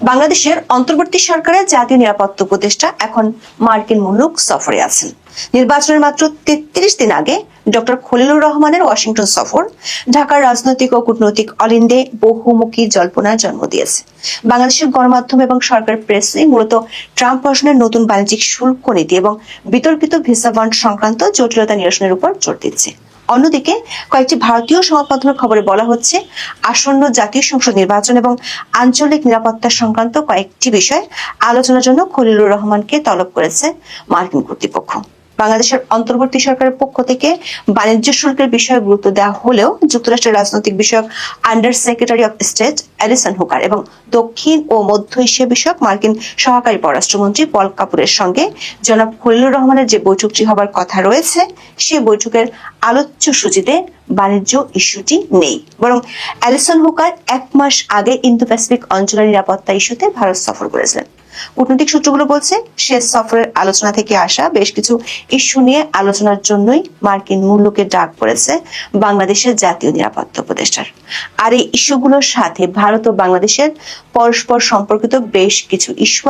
বাংলাদেশের অন্তর্বর্তী সরকারের জাতীয় নিরাপত্তা উপদেষ্টা এখন মার্কিন মুলুক সফরে আছেন। নির্বাচনের মাত্র ৩৩ দিন আগে ডক্টর খলিলুর রহমানের ওয়াশিংটন সফর ঢাকার রাজনৈতিক ও কূটনৈতিক অলিন্দে বহুমুখী জল্পনার জন্ম দিয়েছে। বাংলাদেশের গণমাধ্যম এবং সরকার প্রেসে মূলত ট্রাম্প প্রশাসনের নতুন বাণিজ্যিক শুল্ক নীতি এবং বিতর্কিত ভিসা বন্ড সংক্রান্ত জটিলতা নিরসনের উপর জোর দিচ্ছে। অন্যদিকে কয়েকটি ভারতীয় সংবাদমাধ্যমের খবরে বলা হচ্ছে, আসন্ন জাতীয় সংসদ নির্বাচন এবং আঞ্চলিক নিরাপত্তা সংক্রান্ত কয়েকটি বিষয় আলোচনার জন্য খলিলুর রহমানকে তলব করেছে মার্কিন কর্তৃপক্ষ। বাংলাদেশের অন্তর্বর্তী সরকারের পক্ষ থেকে বাণিজ্য শুল্কের বিষয়ে গুরুত্ব দেওয়া হলেও যুক্তরাষ্ট্রের রাজনৈতিক বিষয়ক under secretary of state Allison Hooker এবং দক্ষিণ ও মধ্য এশিয়া বিষয়ক মার্কিন সহকারী পররাষ্ট্রমন্ত্রী পল কাপুরের সঙ্গে জনাব খলিলুর রহমানের যে বৈঠকটি হবার কথা রয়েছে, সেই বৈঠকের আলোচ্য সূচিতে বাণিজ্য ইস্যুটি নেই, বরং অ্যালিসন হুকার ১ মাস আগে ইন্দো প্যাসিফিক অঞ্চলের নিরাপত্তা ইস্যুতে ভারত সফর করেছিলেন। কূটনৈতিক সূত্রগুলো বলছে, সে সফরের আলোচনা থেকে আসা বেশ কিছু ইস্যু নিয়ে আলোচনার জন্যই মার্কিন মুলুকে ডাক পড়েছে বাংলাদেশের জাতীয় নিরাপত্তা উপদেষ্টার। আর এই ইস্যুগুলোর সাথে ভারত ও বাংলাদেশের পরস্পর সম্পর্কিত বেশ কিছু ইস্যু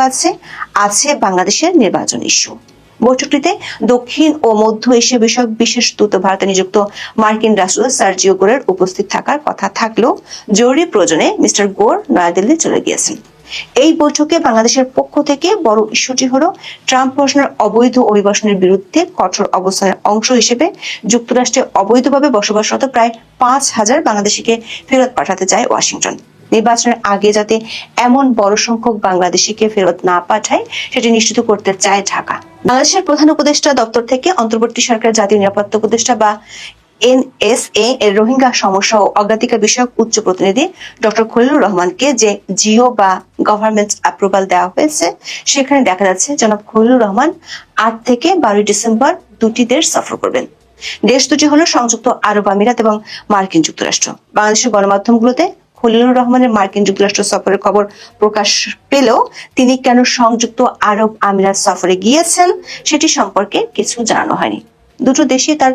আছে বাংলাদেশের নির্বাচন ইস্যু। বৈঠকটিতে দক্ষিণ ও মধ্য এশিয়া বিষয়ক বিশেষ দূত ভারতে নিযুক্ত মার্কিন রাষ্ট্রদূত সার্জিও গোরের উপস্থিত থাকার কথা থাকলেও জরুরি প্রয়োজনে মিস্টার গোর নয়াদিল্লি চলে গিয়েছেন। এই বৈঠকে বাংলাদেশের পক্ষ থেকে বড় ইস্যুটি হলো ট্রাম্প প্রশাসনের অবৈধ অভিবাসনের বিরুদ্ধে কঠোর অবস্থানের অংশ হিসেবে যুক্তরাষ্ট্রে অবৈধভাবে বসবাসরত প্রায় ৫,০০০ বাংলাদেশিকে ফেরত পাঠাতে চায় ওয়াশিংটন। নির্বাচনের আগে যাতে এমন বড় সংখ্যক বাংলাদেশিকে ফেরত না পাঠায়, সেটি নিশ্চিত করতে চায় ঢাকা। বাংলাদেশের প্রধান উপদেষ্টা দপ্তর থেকে অন্তর্বর্তী সরকার জাতীয় নিরাপত্তা উপদেষ্টা বা NSA এর রোহিঙ্গা সমস্যা ও অগ্রাধিকার বিষয়ক উচ্চ প্রতিনিধি ডক্টর খলিলুর রহমানকে যে জিও বা গভর্নমেন্ট অ্যাপ্রুভাল দেওয়া হয়েছে, সেখানে দেখা যাচ্ছে জনাব খলিলুর রহমান ৮ থেকে ১২ ডিসেম্বর দুটি দেশ সফর করবেন। দেশ দুটি হলো সংযুক্ত আরব আমিরাত এবং মার্কিন যুক্তরাষ্ট্র। বাংলাদেশের গণমাধ্যমগুলোতে খলিলুর রহমানের মার্কিন যুক্তরাষ্ট্র সফরের খবর প্রকাশ পেলেও তিনি কেন সংযুক্ত আরব আমিরাত সফরে গিয়েছেন সেটি সম্পর্কে কিছু জানানো হয়নি। দুটো দেশই তার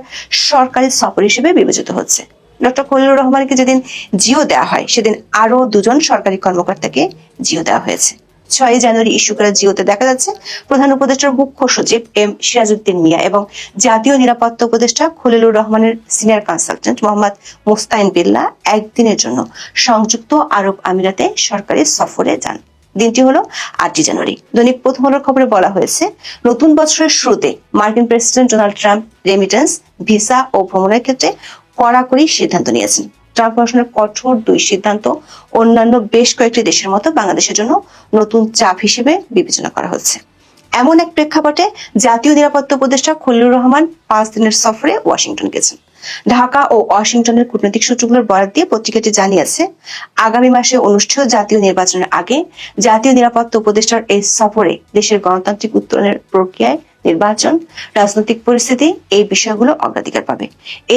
সরকারি সফর হিসেবে বিবেচিত হচ্ছে। ডক্টর খলিলুর রহমানকে যেদিন জিও দেওয়া হয়, সেদিন আরো ২জন সরকারি কর্মকর্তাকে জিও দেওয়া হয়েছে। ৬ জানুয়ারি ইস্যু করা জিওতে দেখা যাচ্ছে প্রধান উপদেষ্টার মুখ্য সচিব এম সিরাজউদ্দিন মিয়া এবং জাতীয় নিরাপত্তা উপদেষ্টা খলিলুর রহমানের সিনিয়র কনসালটেন্ট মোহাম্মদ মোস্তাইন বিল্লাহ একদিনের জন্য সংযুক্ত আরব আমিরাতে সরকারি সফরে যান। দিনটি হলো ৮ জানুয়ারি। দৈনিক প্রথম আলোর খবরে বলা হয়েছে, নতুন বছরের শুরুতে মার্কিন president Donald Trump remittance, visa ও ভ্রমণের ক্ষেত্রে কড়াকড়ি সিদ্ধান্ত নিয়েছেন। ট্রাম্প প্রশাসনের কঠোর ২ সিদ্ধান্ত অন্যান্য বেশ কয়েকটি দেশের মতো বাংলাদেশের জন্য নতুন চাপ হিসেবে বিবেচনা করা হচ্ছে। এমন এক প্রেক্ষাপটে জাতীয় নিরাপত্তা উপদেষ্টা খলিলুর রহমান ৫ দিনের সফরে ওয়াশিংটন গেছেন। ঢাকা ও ওয়াশিংটনের কূটনৈতিক সূত্রগুলোর বরাত দিয়ে পত্রিকাটি জানিয়েছে, আগামী মাসে অনুষ্ঠেয় জাতীয় নির্বাচনের আগে জাতীয় নিরাপত্তা উপদেষ্টার এই সফরে দেশের গণতান্ত্রিক উত্তরণের প্রক্রিয়ায়, নির্বাচন, রাজনৈতিক পরিস্থিতি এই বিষয়গুলো অগ্রাধিকার পাবে।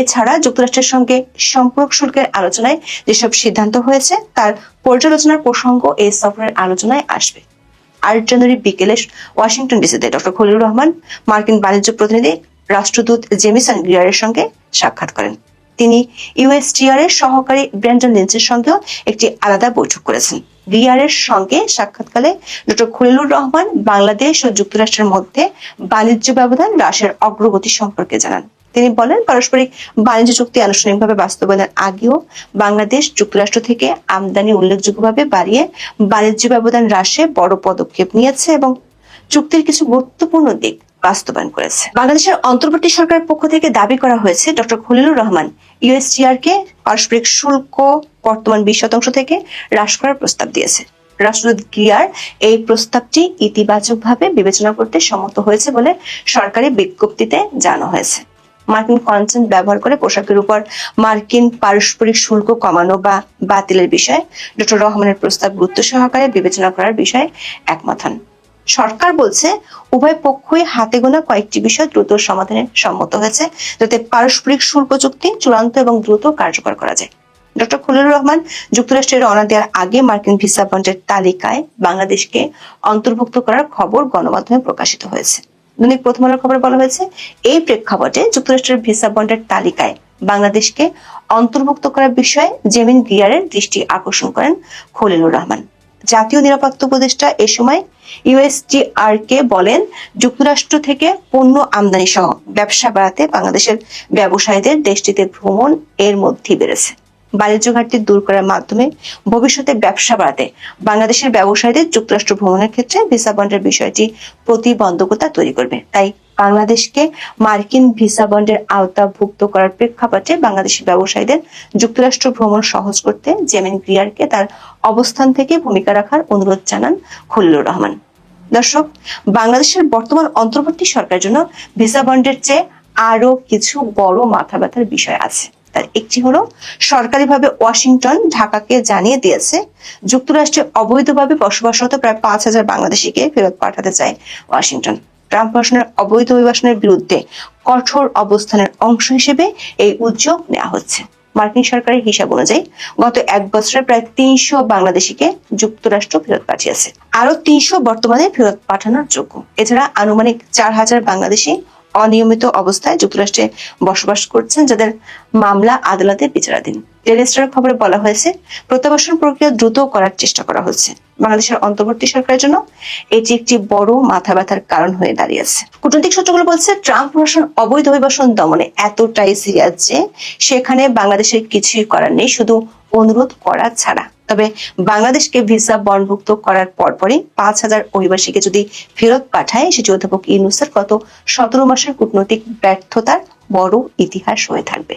এছাড়া যুক্তরাষ্ট্রের সঙ্গে সম্পর্ক শুল্কের আলোচনায় যেসব সিদ্ধান্ত হয়েছে, তার পর্যালোচনার প্রসঙ্গ এই সফরের আলোচনায় আসবে। ৮ জানুয়ারি বিকেলে ওয়াশিংটন ডিসিতে ডক্টর খলিলুর রহমান মার্কিন বাণিজ্য প্রতিনিধি রাষ্ট্রদূত জেমিসন গ্রিয়ারের সঙ্গে সাক্ষাৎ করেন। তিনি USTR এর সহকারী ব্র্যান্ডন লিঞ্চের সঙ্গেও একটি আলাদা বৈঠক করেছেন। গ্রিয়ারের সঙ্গে সাক্ষাৎকালে ডক্টর খলিলুর রহমান বাংলাদেশ ও যুক্তরাষ্ট্রের মধ্যে বাণিজ্য ব্যবধান হ্রাসের অগ্রগতি সম্পর্কে জানান। তিনি বলেন, পারস্পরিক বাণিজ্য চুক্তি আনুষ্ঠানিকভাবে বাস্তবায়নের আগেও বাংলাদেশ যুক্তরাষ্ট্র থেকে আমদানি উল্লেখযোগ্যভাবে বাড়িয়ে বাণিজ্য ব্যবধান হ্রাসে বড় পদক্ষেপ নিয়েছে এবং চুক্তির কিছু গুরুত্বপূর্ণ দিক বাস্তবায়ন করেছে। বাংলাদেশের অন্তর্বর্তী সরকারের পক্ষ থেকে দাবি করা হয়েছে, ডক্টর খলিলুর রহমান USTR কে পারস্পরিক শুল্ক বর্তমান ২০% থেকে হ্রাস করার প্রস্তাব দিয়েছে। রাষ্ট্রদূত গ্রিয়ার এই প্রস্তাবটি ইতিবাচকভাবে বিবেচনা করতে সম্মত হয়েছে বলে সরকারি বিজ্ঞপ্তিতে জানানো হয়েছে। মার্কিন কন্টেন্ট ব্যবহার করে পোশাকের উপর মার্কিন পারস্পরিক শুল্ক কমানো বা বাতিলের বিষয়ে ডক্টর রহমানের প্রস্তাব গুরুত্ব সহকারে বিবেচনা করার বিষয়ে একমত হন। সরকার বলছে, উভয় পক্ষই হাতে গোনা কয়েকটি বিষয় দ্রুত সমাধানে সম্মত হয়েছে, যাতে পারস্পরিক শুল্ক চুক্তি চূড়ান্ত এবং দ্রুত কার্যকর করা যায়। ডক্টর খলিলুর রহমান যুক্তরাষ্ট্রের রওনা দেওয়ার আগে মার্কিন ভিসা বন্ডের তালিকায় বাংলাদেশকে অন্তর্ভুক্ত করার খবর গণমাধ্যমে প্রকাশিত হয়েছে। দৈনিক প্রথম আলোর খবরে বলা হয়েছে, এই প্রেক্ষাপটে যুক্তরাষ্ট্রের ভিসা বন্ডের তালিকায় বাংলাদেশকে অন্তর্ভুক্ত করার বিষয়ে জেমিন গ্রিয়ারের দৃষ্টি আকর্ষণ করেন খলিলুর রহমান। জাতীয় নিরাপত্তা উপদেষ্টা এ সময় ইউএসটিআর কে বলেন, যুক্তরাষ্ট্র থেকে পণ্য আমদানি সহ ব্যবসা বাড়াতে বাংলাদেশের ব্যবসায়ীদের দেশটিতে ভ্রমণ এর মধ্যেই বেড়েছে। বাণিজ্য ঘাটতি দূর করার মাধ্যমে ভবিষ্যতে ব্যবসা বাড়াতে বাংলাদেশের ব্যবসায়ীদের যুক্তরাষ্ট্র ভ্রমণের ক্ষেত্রে ভিসা বন্ডের বিষয়টি প্রতিবন্ধকতা তৈরি করবে। তাই বাংলাদেশকে মার্কিন ভিসা বন্ডের আওতাভুক্ত করার প্রেক্ষাপটে বাংলাদেশি ব্যবসায়ীদের যুক্তরাষ্ট্র ভ্রমণ সহজ করতে জেমিন গ্রিয়ারকে তার অবস্থান থেকে ভূমিকা রাখার অনুরোধ জানান খলিলুর রহমান। দর্শক, বাংলাদেশের বর্তমান অন্তর্বর্তী সরকারের জন্য ভিসা বন্ডের চেয়ে আরো কিছু বড় মাথা ব্যথার বিষয় আছে। তার একটি হলো, সরকারিভাবে ওয়াশিংটন ঢাকাকে জানিয়ে দিয়েছে যুক্তরাষ্ট্রে অবৈধভাবে বসবাসরত প্রায় 5,000 বাংলাদেশিকে ফেরত পাঠাতে চায় ওয়াশিংটন। ট্রাম্প প্রশাসনের অবৈধ অভিবাসনের বিরুদ্ধে কঠোর অবস্থানের অংশ হিসেবে এই উদ্যোগ নেওয়া হচ্ছে। মার্কিন সরকারের হিসাব অনুযায়ী গত 1 বছরে প্রায় 300 বাংলাদেশিকে যুক্তরাষ্ট্র ফেরত পাঠিয়েছে। আরো 300 বর্তমানে ফেরত পাঠানোর যোগ্য। এছাড়া আনুমানিক 4,000 বাংলাদেশি অনিয়মিত অবস্থায় যুক্তরাষ্ট্রে বসবাস করছেন, যাদের মামলা আদালতে বিচারাধীন। ডেইলি স্টারের খবরে বলা হয়েছে, প্রত্যাবাসন প্রক্রিয়া দ্রুত করার চেষ্টা করা হচ্ছে। বাংলাদেশের অন্তর্বর্তী সরকারের জন্য এটি একটি বড় মাথা ব্যথার কারণ হয়ে দাঁড়িয়েছে। কূটনৈতিক সূত্রগুলো বলছে, ট্রাম্প প্রশাসন অবৈধ অভিবাসন দমনে এতটাই সিরিয়াস যে সেখানে বাংলাদেশের কিছুই করার নেই, শুধু অনুরোধ করা ছাড়া। তবে বাংলাদেশকে ভিসা বন্ডভুক্ত করার পরপরই 5,000 অভিবাসীকে যদি ফেরত পাঠায়, সেটি অধ্যাপক ইউনূসের গত 17 মাসের কূটনৈতিক ব্যর্থতার বড় ইতিহাস হয়ে থাকবে।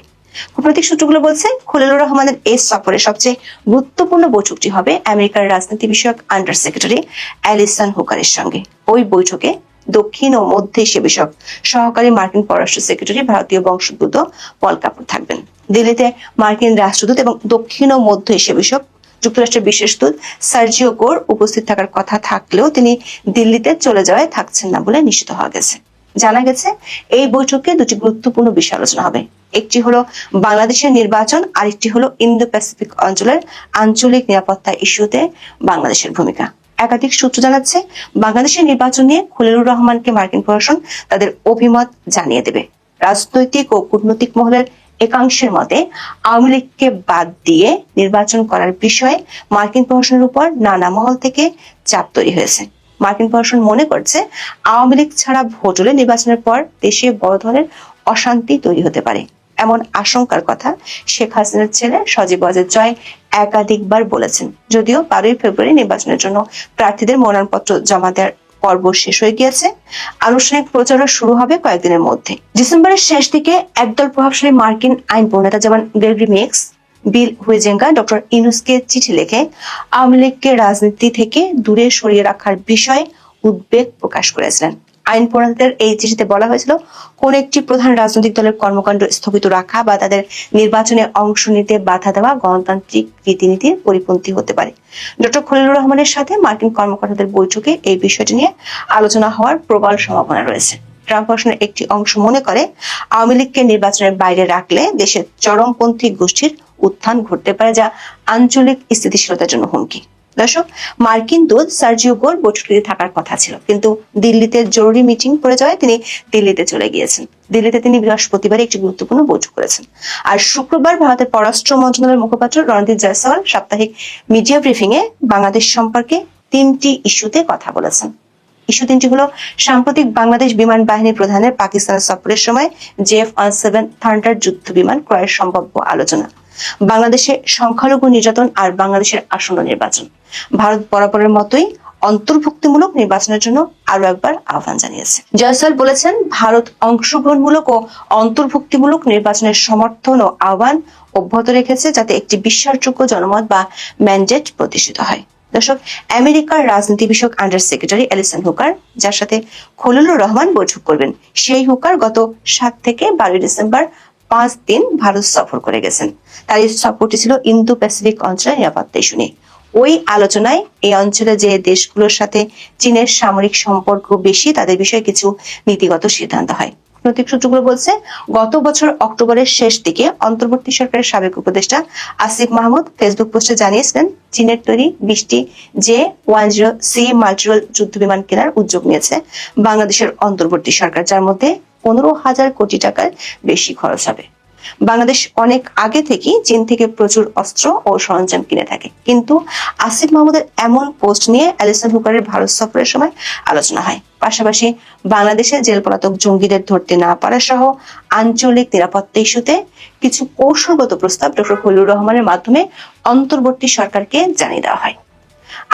কূটনৈতিক সূত্রগুলো বলছে, খলিলুর রহমানের এই সফরে সবচেয়ে গুরুত্বপূর্ণ বৈঠকটি হবে আমেরিকার রাজনীতি বিষয়ক আন্ডার সেক্রেটারি অ্যালিসন হুকারের সঙ্গে। ওই বৈঠকে দক্ষিণ ও মধ্য এশিয়া বিষয়ক সহকারী মার্কিন পররাষ্ট্র সেক্রেটারি ভারতীয় বংশোদ্ভূত পল কাপুর থাকবেন। দিল্লিতে মার্কিন রাষ্ট্রদূত এবং দক্ষিণ ও মধ্য এশিয়া বিষয়ক যুক্তরাষ্ট্রের বিশেষ দূত সার্জিও গোর উপস্থিত থাকার কথা থাকলেও তিনি দিল্লিতে চলে যাওয়ায় থাকছেন না বলে নিশ্চিত হওয়া গেছে। জানা গেছে, এই বৈঠকে দুটি গুরুত্বপূর্ণ বিষয় আলোচনা হবে। একটি হলো বাংলাদেশের নির্বাচন, আরেকটি হলো ইন্দো প্যাসিফিক অঞ্চলের আঞ্চলিক নিরাপত্তা ইস্যুতে বাংলাদেশের ভূমিকা। একাধিক সূত্র জানাচ্ছে, বাংলাদেশের নির্বাচন নিয়ে খলিলুর রহমানকে মার্কিন প্রশাসন তাদের অভিমত জানিয়ে দেবে। রাজনৈতিক ও কূটনৈতিক মহলের একাংশের মতে, আওয়ামী লীগকে বাদ দিয়ে নির্বাচন করার বিষয়ে মার্কিন প্রশাসনের উপর নানা মহল থেকে চাপ তৈরি হয়েছে। মার্কিন প্রশাসন মনে করছে, আওয়ামী লীগ ছাড়া ভোট হলে নির্বাচনের পর দেশে বড় ধরনের অশান্তি তৈরি হতে পারে। এমন আশঙ্কার কথা শেখ হাসিনার ছেলে সজীব ওয়াজেদ জয় একাধিকবার বলেছেন। যদিও 12ই ফেব্রুয়ারি নির্বাচনের জন্য প্রার্থীদের মনোনয়নপত্র জমা দেওয়ার পর্ব শেষ হয়ে গিয়েছে, আনুষ্ঠানিক প্রচারও শুরু হবে কয়েকদিনের মধ্যে। ডিসেম্বরের শেষ দিকে একদল প্রভাবশালী মার্কিন আইন প্রণেতা যেমন গ্রেগরি মিক্স, বিল হুইজেঙ্গা ডক্টর ইউনূসকে চিঠি লিখে আওয়ামী লীগকে রাজনীতি থেকে দূরে সরিয়ে রাখার বিষয়ে উদ্বেগ প্রকাশ করেছিলেন। আইন প্রণেতাদের এই চিঠিতে বলা হয়েছিল, কোন একটি প্রধান রাজনৈতিক দলের কর্মকাণ্ড স্থগিত রাখা বা তাদের নির্বাচনে অংশ নিতে বাধা দেওয়া গণতান্ত্রিক রীতিনীতির পরিপন্থী হতে পারে। ডক্টর খলিলুর রহমানের সাথে মার্কিন কর্মকর্তাদের বৈঠকে এই বিষয়টি নিয়ে আলোচনা হওয়ার প্রবল সম্ভাবনা রয়েছে। ট্রাম্প প্রশাসনের একটি অংশ মনে করে, আওয়ামী লীগকে নির্বাচনের বাইরে রাখলে দেশের চরমপন্থী গোষ্ঠীর উত্থান ঘটতে পারে, যা আঞ্চলিক স্থিতিশীলতার জন্য হুমকি। দর্শক, মার্কিন দূত সার্জিও গোর বৈঠকটিতে থাকার কথা ছিল, কিন্তু দিল্লিতে জরুরি মিটিং পড়ে যাওয়ায় তিনি দিল্লিতে চলে গিয়েছেন। দিল্লিতে তিনি বৃহস্পতিবার একটি গুরুত্বপূর্ণ বৈঠক করেছেন। আর শুক্রবার ভারতের পররাষ্ট্র মন্ত্রণালয়ের মুখপাত্র রণদীপ জয়সওয়াল সাপ্তাহিক মিডিয়া ব্রিফিং এ বাংলাদেশ সম্পর্কে 3টি ইস্যুতে কথা বলেছেন। ইস্যু 3টি হলো, সাম্প্রতিক বাংলাদেশ বিমান বাহিনী প্রধানের পাকিস্তানের সফরের সময় JF-17 থান্ডার যুদ্ধ বিমান ক্রয়ের সম্ভাব্য আলোচনা, বাংলাদেশে সংখ্যালঘু নির্যাতন আর বাংলাদেশের আসন্ন নির্বাচন। ভারত বরাবরের মতোই অন্তর্ভুক্তিমূলক নির্বাচনের জন্য আরো একবার আহ্বান জানিয়েছে। জয়সওয়াল বলেছেন, ভারত অংশগ্রহণমূলক ও অন্তর্ভুক্তিমূলক নির্বাচনের সমর্থন ও আহ্বান অব্যাহত রেখেছে, যাতে একটি বিশ্বাসযোগ্য জনমত বা ম্যান্ডেট প্রতিষ্ঠিত হয়। দর্শক, আমেরিকার রাজনীতি বিষয়ক আন্ডার সেক্রেটারি অ্যালিসন হুকার, যার সাথে খলিলুর রহমান বৈঠক করবেন, সেই হুকার গত 7 থেকে 12 ডিসেম্বর 5 দিন ভারত সফর করে গেছেন। তার এই সফরটি ছিল ইন্দো প্যাসিফিক অঞ্চলের নিরাপত্তা ইস্যু নিয়ে। ওই আলোচনায় এই অঞ্চলে যে দেশগুলোর সাথে চীনের সামরিক সম্পর্ক বেশি, তাদের বিষয়ে কিছু নীতিগত সিদ্ধান্ত হয়। কূটনৈতিক সূত্রগুলো বলছে, গত বছর অক্টোবরের শেষ দিকে অন্তর্বর্তী সরকারের সাবেক উপদেষ্টা আসিফ মাহমুদ ফেসবুক পোস্টে জানিয়েছিলেন, চীনের তৈরি 20টি J-10C মাল্টিরোল যুদ্ধ বিমান কেনার উদ্যোগ নিয়েছে বাংলাদেশের অন্তর্বর্তী সরকার, যার মধ্যে 15,000 কোটি টাকার বেশি খরচ হবে। বাংলাদেশ অনেক আগে থেকেই চীন থেকে প্রচুর অস্ত্র ও সরঞ্জাম কিনে থাকে, কিন্তু আসিফ মাহমুদের এমন পোস্ট নিয়ে অ্যালিসন হুকারের ভারত সফরের সময় আলোচনা হয়। পাশাপাশি বাংলাদেশে জেল পলাতক জঙ্গিদের ধরতে না পারা সহ আঞ্চলিক নিরাপত্তা ইস্যুতে কিছু কৌশলগত প্রস্তাব ডক্টর খলিলুর রহমানের মাধ্যমে অন্তর্বর্তী সরকারকে জানিয়ে দেওয়া হয়।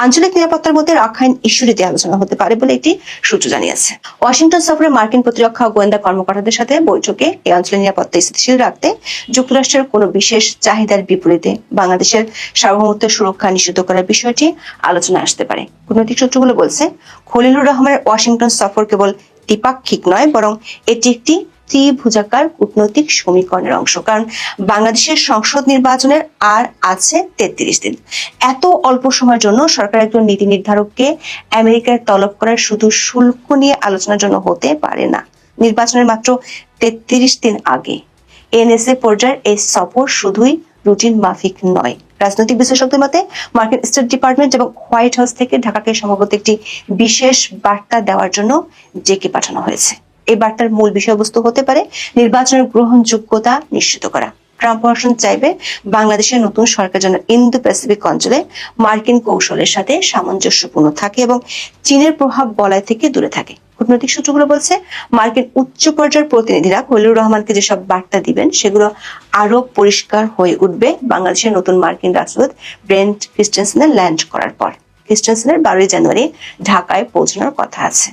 আঞ্চলিক নিরাপত্তার মধ্যে রাখাইন ইস্যুটিতে আলোচনা হতে পারে বলে একটি সূত্র জানিয়েছে। ওয়াশিংটন সফরে মার্কিন প্রতিরক্ষা ও গোয়েন্দা কর্মকর্তাদের সাথে বৈঠকে এই অঞ্চলের নিরাপত্তা স্থিতিশীল রাখতে যুক্তরাষ্ট্রের কোনো বিশেষ চাহিদার বিপরীতে বাংলাদেশের সার্বভৌমত্ব সুরক্ষা নিশ্চিত করার বিষয়টি আলোচনা আসতে পারে। কূটনৈতিক সূত্রগুলো বলছে, খলিলুর রহমানের ওয়াশিংটন সফর কেবল দ্বিপাক্ষিক নয়, বরং এটি একটি ত্রিভুজাকার কূটনৈতিক সমীকরণের অংশ। কারণ বাংলাদেশের সংসদ নির্বাচনের আর আছে 33 দিন। এত অল্প সময়ের জন্য সরকার একজন নীতি নির্ধারককে আমেরিকায় তলব করার শুধু শুল্ক নিয়ে আলোচনার জন্য হতে পারে না। নির্বাচনের মাত্র 33 দিন আগে এনএসএ পর্যায়ের এই সফর শুধুই রুটিন মাফিক নয়। রাজনৈতিক বিশ্লেষকদের মতে মার্কিন স্টেট ডিপার্টমেন্ট এবং হোয়াইট হাউস থেকে ঢাকাকে সম্ভবত একটি বিশেষ বার্তা দেওয়ার জন্য ডেকে পাঠানো হয়েছে। এই বার্তার মূল বিষয়বস্তু হতে পারে নির্বাচনের গ্রহণযোগ্যতা নিশ্চিত করা। ট্রাম্প প্রশাসন চাইবে বাংলাদেশের নতুন সরকার যেন ইন্দো প্যাসিফিক অঞ্চলে মার্কিন কৌশলের সাথে সামঞ্জস্যপূর্ণ থাকে এবং চীনের প্রভাব বলয় থেকে দূরে থাকে। কূটনৈতিক সূত্রগুলো বলছে, মার্কিন উচ্চ পর্যায়ের প্রতিনিধিরা খলিলুর রহমানকে যেসব বার্তা দিবেন সেগুলো আরো পরিষ্কার হয়ে উঠবে বাংলাদেশের নতুন মার্কিন রাষ্ট্রদূত ব্রেন্ট ক্রিস্টেনসেনের ল্যান্ড করার পর। ক্রিস্টেনসেনের 12 জানুয়ারি ঢাকায় পৌঁছানোর কথা আছে।